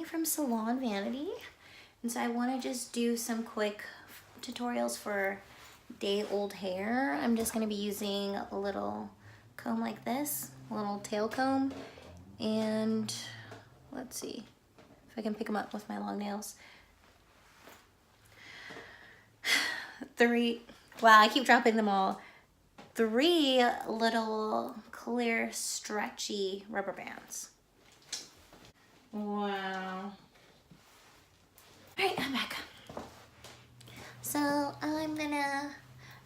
Emily from Salon Vanity, and so I want to just do some quick tutorials for day-old hair. I'm just going to be using a little comb like this, a little tail comb, and let's see if I can pick them up with my long nails. Wow, I keep dropping them all. 3 little clear stretchy rubber bands. Wow. All right, I'm back. So I'm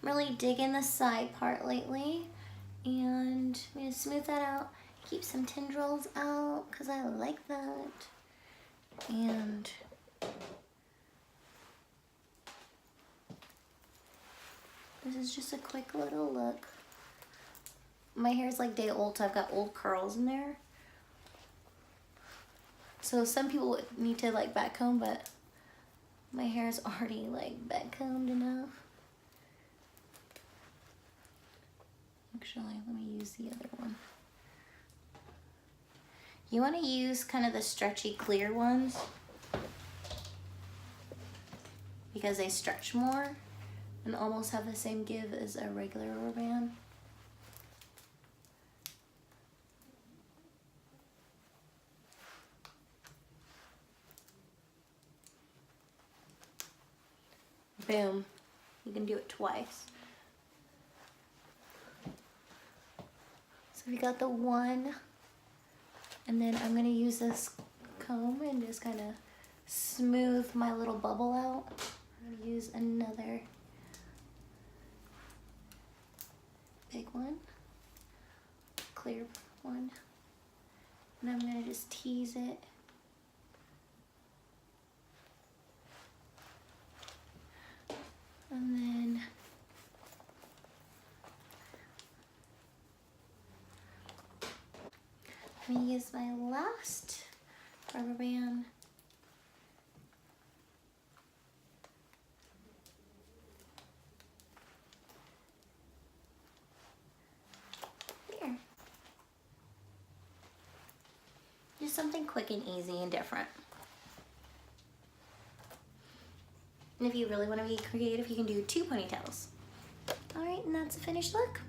really digging the side part lately, and I'm gonna smooth that out, keep some tendrils out because I like that. And this is just a quick little look. My hair is like day old, so I've got old curls in there. So some people need to like back comb, but my hair is already like back combed enough. Actually, let me use the other one. You want to use kind of the stretchy clear ones because they stretch more and almost have the same give as a regular rubber band. Boom. You can do it twice. So we got the one, and then I'm gonna use this comb and just kind of smooth my little bubble out. I'm gonna use another big one, clear one, and I'm gonna just tease it. And then I'm gonna use my last rubber band. Here. Just something quick and easy and different. And if you really want to be creative, you can do 2 ponytails. All right, and that's a finished look.